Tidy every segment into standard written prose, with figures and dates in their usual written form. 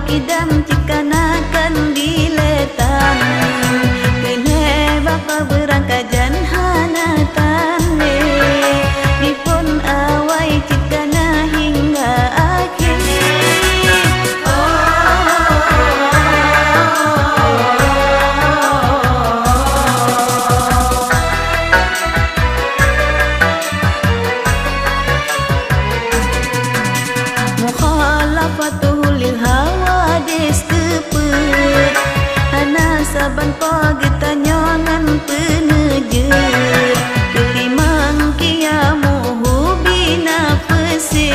idam jika nakan diletan kene bakal berangkat jan hanatan dipun awai jika na hingga akhir. Mukhalafatuhu lil hawadis kepet hana saban pagi tanyangan penejer kelimang kiamuhu binafsi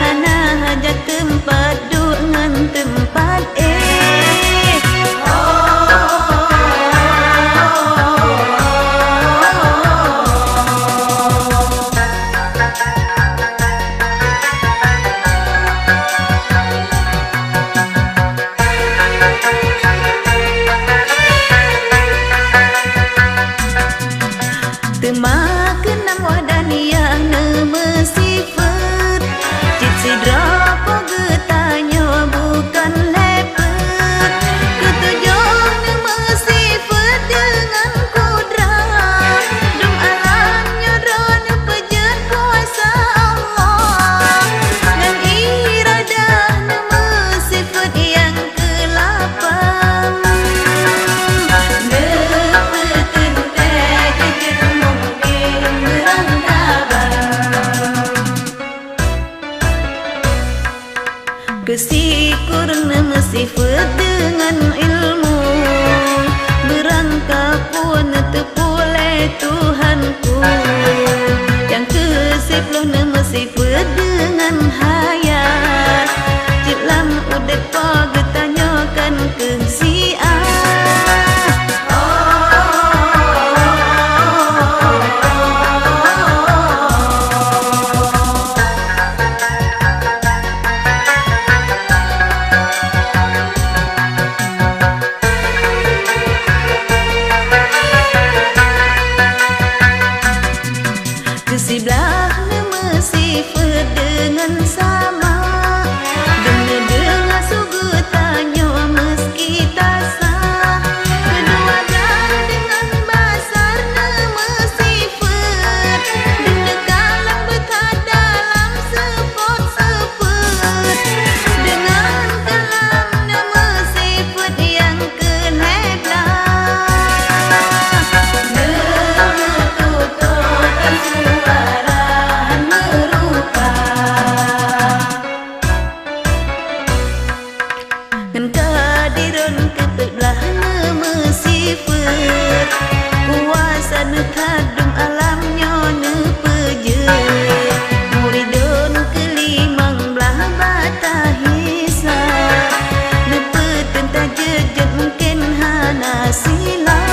hana hajat tempat duduk ngan tempat Temakenam wadaniyah nemesifat cik sidra pogetanya bukan lepet ketujuh nemesifat dengan kudrat dum alamnya drone pejet kuasa Allah dan iradah nemesifat yang ke-8 Kesikur nemesifat dengan ilmu berangka pun tepulai Tuhanku yang kesipuluh nemesifat dengan hayat jelam udek pagetanyakan kesiaan. Sebelah nemesifat dengan sama dengan sugu tanya meski tak sah kedua dah dengan basar nemesifat dengan kalang betah dalam sepot-sepot dengan kalam nemesifat yang ke-11 menututan suara merupa ngan kadiron ketelah nemesifat kuasa netadum alamnya nepejet muridun kelimang belah batah hisab nepeten tajejet mungkin hana silap.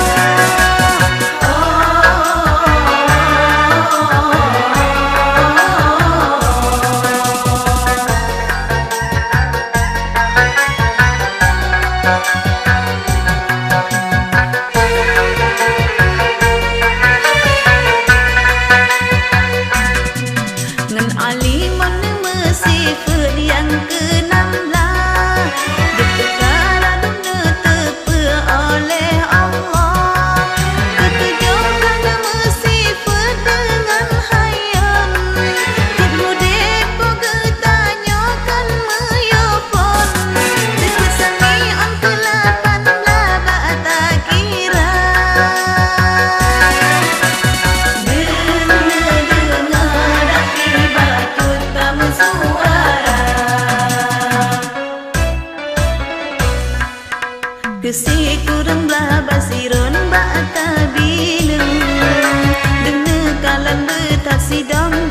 Ngan aliman nemesifat yang ke-16 diperkara dunia tepe oleh Allah ketujuhkan nemesifat dengan hayam kududek pogetanyakan meyopon kesanian ke-8 bata kira Kesikurang belah basirun ba'ata bileng dene kalan betah sidang